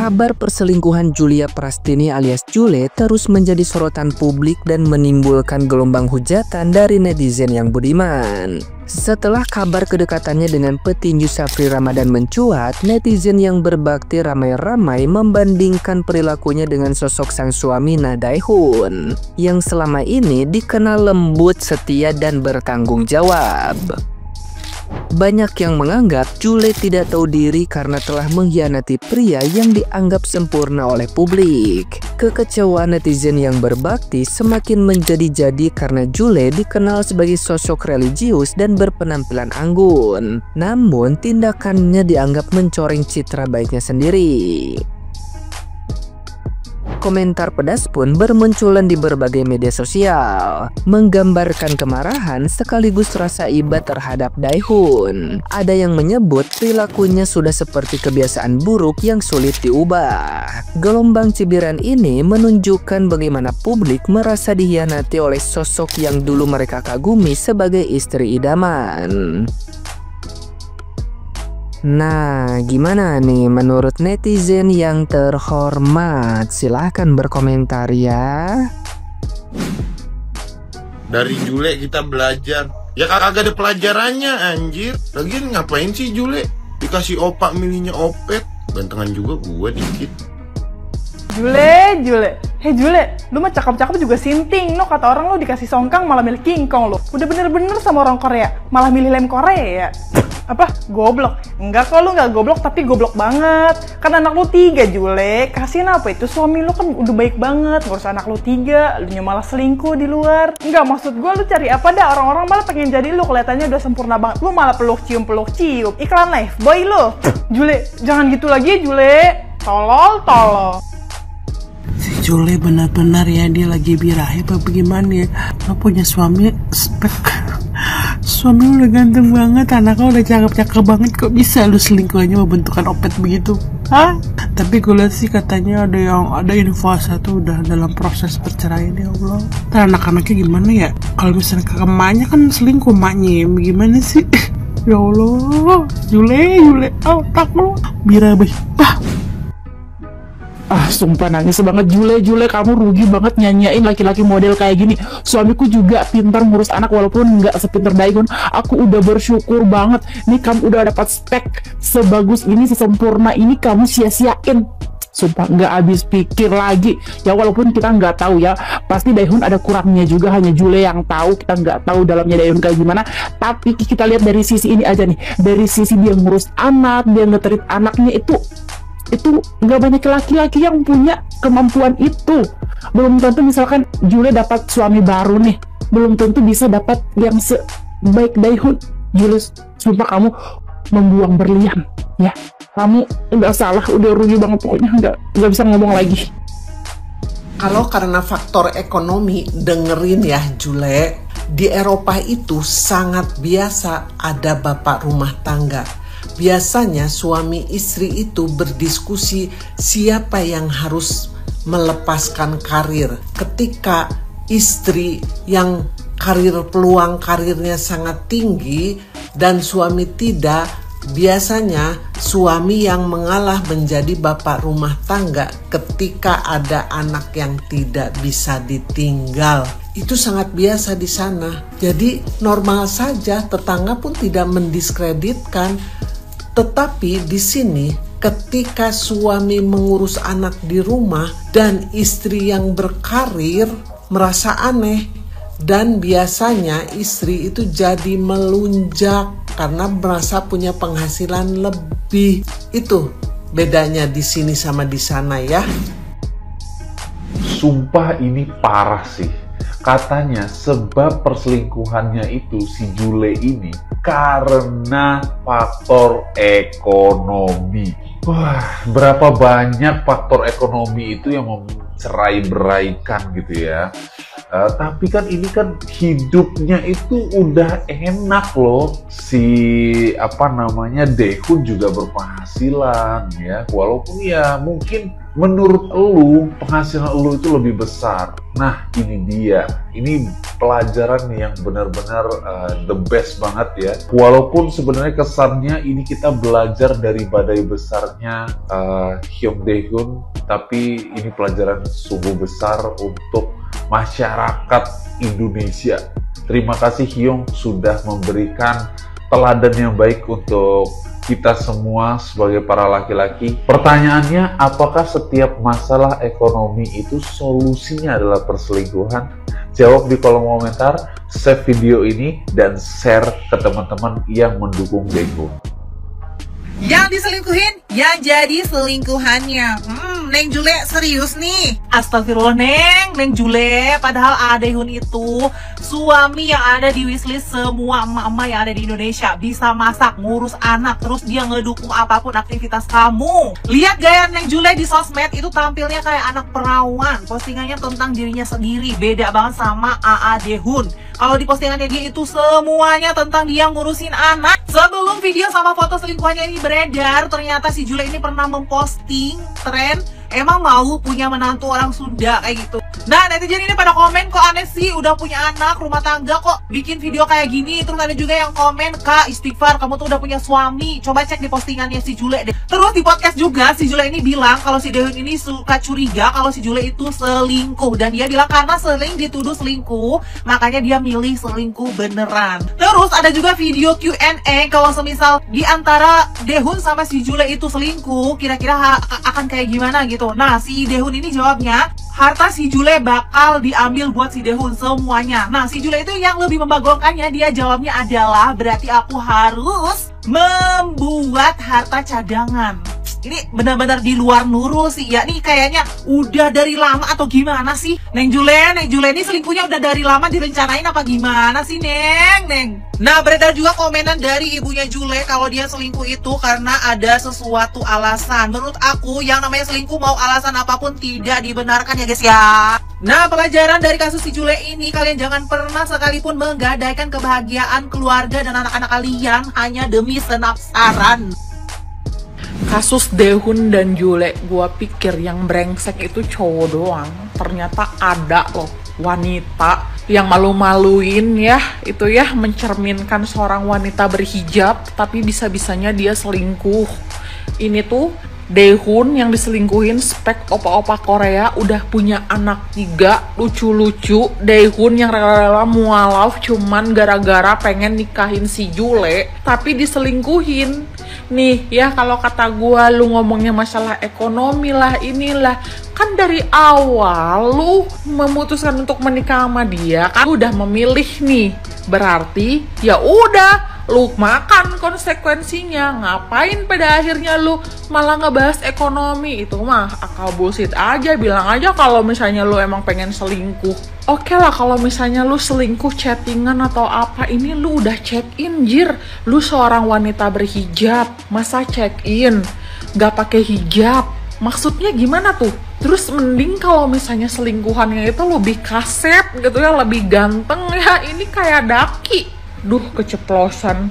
Kabar perselingkuhan Julia Prastini alias Jule terus menjadi sorotan publik dan menimbulkan gelombang hujatan dari netizen yang budiman. Setelah kabar kedekatannya dengan petinju Syafri Ramadan mencuat, netizen yang berbakti ramai-ramai membandingkan perilakunya dengan sosok sang suami Nah Dae-hoon yang selama ini dikenal lembut, setia, dan bertanggung jawab. Banyak yang menganggap Jule tidak tahu diri karena telah mengkhianati pria yang dianggap sempurna oleh publik. Kekecewaan netizen yang berbakti semakin menjadi-jadi karena Jule dikenal sebagai sosok religius dan berpenampilan anggun. Namun tindakannya dianggap mencoreng citra baiknya sendiri. Komentar pedas pun bermunculan di berbagai media sosial, menggambarkan kemarahan sekaligus rasa iba terhadap Dae-hoon. Ada yang menyebut perilakunya sudah seperti kebiasaan buruk yang sulit diubah. Gelombang cibiran ini menunjukkan bagaimana publik merasa dikhianati oleh sosok yang dulu mereka kagumi sebagai istri idaman. Nah, gimana nih menurut netizen yang terhormat? Silahkan berkomentar ya. Dari Jule kita belajar. Ya kagak ada pelajarannya anjir. Lagian ngapain sih Jule? Dikasih opak milihnya opet. Gantengan juga gua dikit. Jule. Hei Jule, lu mah cakep-cakep juga sinting. No, kata orang lu dikasih songkang malah milih kingkong lu. Udah bener-bener sama orang Korea, malah milih lem Korea. Apa? Goblok? Enggak kok, lu nggak goblok, tapi goblok banget. Kan anak lu 3, Jule. Kasihin apa itu? Suami lu kan udah baik banget, ngurus anak lu 3, lu malah selingkuh di luar. Enggak, maksud gua lu cari apa dah? Orang-orang malah pengen jadi lu, kelihatannya udah sempurna banget. Lu malah peluk cium. Iklan live, boy lu. Jule, jangan gitu lagi ya, Jule. Tolol. Si Jule benar-benar ya, dia lagi birahi apa bagaimana ya? Lo punya suami spek. Suami lu udah ganteng banget, anaknya udah cakep-cakep banget, kok bisa lu selingkuhannya bentukan opet begitu? Hah? Tapi gue lihat sih katanya ada info satu udah dalam proses perceraian, ya Allah. Ntar anak-anaknya gimana ya? Kalau misalnya kakak emaknya kan selingkuh emaknya, gimana sih? Ya Allah, Jule, tak lu birahi. Sumpah nangis banget. Jule, kamu rugi banget nyanyain laki-laki model kayak gini. Suamiku juga pintar ngurus anak walaupun nggak sepintar Dae-hoon. Aku udah bersyukur banget. Nih kamu udah dapat spek sebagus ini, sesempurna ini, kamu sia-siain. Sumpah nggak habis pikir lagi. Ya walaupun kita nggak tahu ya, pasti Dae-hoon ada kurangnya juga, hanya Jule yang tahu. Kita nggak tahu dalamnya Dae-hoon kayak gimana. Tapi kita lihat dari sisi ini aja nih. Dari sisi dia ngurus anak, dia nge-treat anaknya itu nggak banyak laki-laki yang punya kemampuan itu. Belum tentu misalkan Jule dapat suami baru nih, belum tentu bisa dapat yang sebaik Dae-hoon. Jule, sumpah kamu membuang berlian ya. Kamu udah salah, udah rugi banget pokoknya, nggak bisa ngomong lagi. Kalau karena faktor ekonomi, dengerin ya Jule, di Eropa itu sangat biasa ada bapak rumah tangga. Biasanya suami istri itu berdiskusi siapa yang harus melepaskan karir. Ketika istri yang peluang karirnya sangat tinggi dan suami tidak, biasanya suami yang mengalah menjadi bapak rumah tangga ketika ada anak yang tidak bisa ditinggal. Itu sangat biasa di sana. Jadi normal saja, tetangga pun tidak mendiskreditkan. Tetapi di sini ketika suami mengurus anak di rumah dan istri yang berkarir merasa aneh, dan biasanya istri itu jadi melunjak karena merasa punya penghasilan lebih. Itu bedanya di sini sama di sana ya. Sumpah ini parah sih. Katanya sebab perselingkuhannya itu si Jule ini karena faktor ekonomi. Wah, berapa banyak faktor ekonomi itu yang mencerai-beraikan gitu ya. Tapi kan ini kan hidupnya itu udah enak loh. Si Dae-hoon juga berpenghasilan ya. Walaupun ya mungkin menurut elu penghasilan elu itu lebih besar. Nah ini dia, ini pelajaran yang benar-benar the best banget ya. Walaupun sebenarnya kesannya ini kita belajar dari badai besarnya Hyun Dae-hun, tapi ini pelajaran sungguh besar untuk masyarakat Indonesia. Terima kasih Hyun sudah memberikan teladan yang baik untuk kita semua sebagai para laki-laki. Pertanyaannya, apakah setiap masalah ekonomi itu solusinya adalah perselingkuhan? Jawab di kolom komentar, save video ini, dan share ke teman-teman yang mendukung Dae-hun. Yang diselingkuhin, yang jadi selingkuhannya. Neng Jule serius nih. Astagfirullah Neng Jule. Padahal Dae-hun itu suami yang ada di wishlist semua emak-emak yang ada di Indonesia. Bisa masak, ngurus anak, terus dia ngedukung apapun aktivitas kamu. Lihat gaya Neng Jule di sosmed itu tampilnya kayak anak perawan. Postingannya tentang dirinya sendiri. Beda banget sama Dae-hun. Kalau di postingannya dia itu semuanya tentang dia ngurusin anak. Sebelum video sama foto selingkuhannya ini beredar, ternyata si Jule ini pernah memposting tren emang mau punya menantu orang Sunda kayak gitu. Nah netizen ini pada komen, kok aneh sih udah punya anak, rumah tangga kok bikin video kayak gini. Terus ada juga yang komen, Kak istighfar kamu tuh udah punya suami. Coba cek di postingannya si Jule deh. Terus di podcast juga si Jule ini bilang kalau si Dae-hun ini suka curiga kalau si Jule itu selingkuh. Dan dia bilang karena sering dituduh selingkuh, makanya dia milih selingkuh beneran. Terus ada juga video Q&A kalau semisal di antara Dae-hun sama si Jule itu selingkuh, kira-kira akan kayak gimana gitu. Nah si Dae-hun ini jawabnya, harta si Jule bakal diambil buat si Dae-hun semuanya. Nah si Jule itu yang lebih membagongkannya, dia jawabnya adalah berarti aku harus membuat harta cadangan. Ini benar-benar di luar nurul sih ya. Nih kayaknya udah dari lama atau gimana sih Neng Jule ini selingkuhnya udah dari lama direncanain apa gimana sih Neng? Nah beredar juga komenan dari ibunya Jule kalau dia selingkuh itu karena ada sesuatu alasan. Menurut aku yang namanya selingkuh mau alasan apapun tidak dibenarkan ya guys ya. Nah pelajaran dari kasus si Jule ini, kalian jangan pernah sekalipun menggadaikan kebahagiaan keluarga dan anak-anak kalian hanya demi senapsaran. Kasus Dae-hun dan Jule, gua pikir yang brengsek itu cowok doang. Ternyata ada loh wanita yang malu-maluin ya, itu ya mencerminkan seorang wanita berhijab tapi bisa-bisanya dia selingkuh. Ini tuh Dae-hun yang diselingkuhin spek opa-opa Korea, udah punya anak 3 lucu-lucu. Dae-hun yang rela-rela mualaf cuman gara-gara pengen nikahin si Jule tapi diselingkuhin. Nih ya kalau kata gua, lu ngomongnya masalah ekonomi lah inilah, kan dari awal lu memutuskan untuk menikah sama dia kan udah memilih nih, berarti ya udah lu makan konsekuensinya. Ngapain pada akhirnya lu malah ngebahas ekonomi? Itu mah akal bullshit aja. Bilang aja kalau misalnya lu emang pengen selingkuh. Oke lah kalau misalnya lu selingkuh chattingan atau apa, ini lu udah check in jir. Lu seorang wanita berhijab, masa check in gak pakai hijab? Maksudnya gimana tuh? Terus mending kalau misalnya selingkuhannya itu lebih kasep gitu ya, lebih ganteng ya. Ini kayak daki. Duh keceplosan.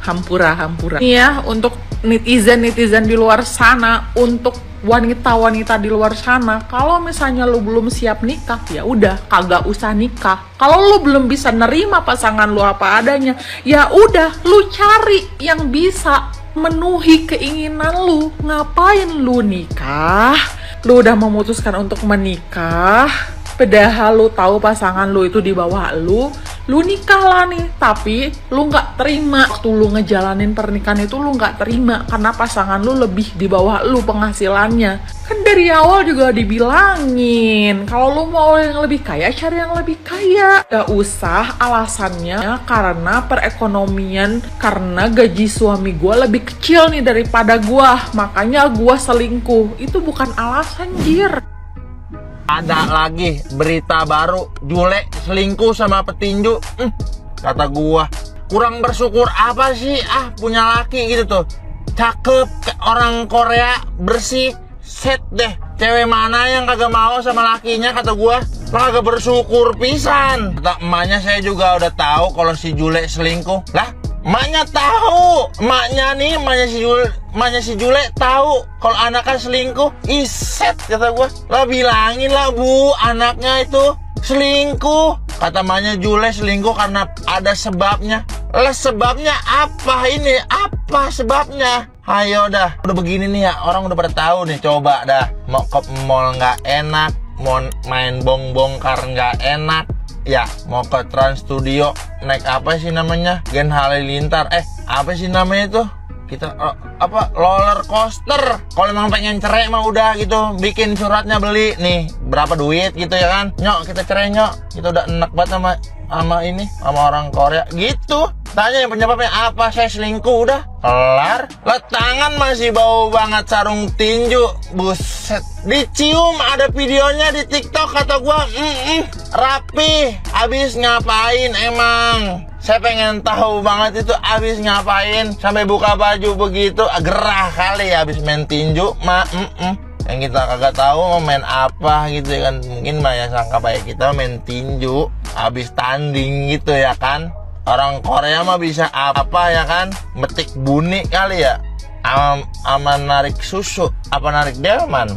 Hampura. Nih ya untuk netizen di luar sana, untuk wanita-wanita di luar sana, kalau misalnya lu belum siap nikah ya udah kagak usah nikah. Kalau lu belum bisa nerima pasangan lu apa adanya, ya udah lu cari yang bisa memenuhi keinginan lu. Ngapain lu nikah? Lu udah memutuskan untuk menikah, padahal lu tahu pasangan lu itu di bawah lu nikah lah nih, tapi lu nggak terima. Waktu lu ngejalanin pernikahan itu lu nggak terima karena pasangan lu lebih di bawah lu penghasilannya. Kan dari awal juga dibilangin kalau lu mau yang lebih kaya, cari yang lebih kaya. Gak usah alasannya karena perekonomian, karena gaji suami gue lebih kecil nih daripada gue, makanya gue selingkuh. Itu bukan alasan jir. Ada lagi berita baru, Jule selingkuh sama petinju. Kata gua, kurang bersyukur apa sih punya laki gitu tuh, cakep, orang Korea, bersih, set deh. Cewek mana yang kagak mau sama lakinya, kata gua. Kagak bersyukur pisan. Kata emaknya, saya juga udah tahu kalau si Jule selingkuh. Lah Maknya tahu, maknya si Jule tahu kalau anaknya selingkuh. Iset, kata gua. Lah bilangin lah Bu, anaknya itu selingkuh. Kata maknya Jule selingkuh karena ada sebabnya. Lah sebabnya apa ini? Apa sebabnya? Ayo dah, udah begini nih ya, orang udah pada tahu nih. Coba dah, mau ke mall nggak enak, mau main bongkar nggak enak. Ya, mau ke Trans Studio naik apa sih namanya? Gen Halilintar. Apa sih namanya itu? Kita roller coaster. Kalau emang pengen cerai mah udah gitu, bikin suratnya beli nih berapa duit gitu ya kan? Nyok, kita cerai nyok. Kita udah enak banget sama orang Korea gitu. Tanya yang penyebabnya apa? Saya selingkuh udah kelar. Lah tangan masih bau banget sarung tinju. Buset. Dicium, ada videonya di TikTok, kata gua. Rapi. Abis ngapain emang? Saya pengen tahu banget itu abis ngapain sampai buka baju begitu. Gerah kali ya abis main tinju. Yang kita kagak tahu mau main apa gitu ya kan. Mungkin mah ya sangka baik kita main tinju abis tanding gitu ya kan. Orang Korea mah bisa apa ya kan? Metik bunyi kali ya. Ama narik susu. Apa narik delman?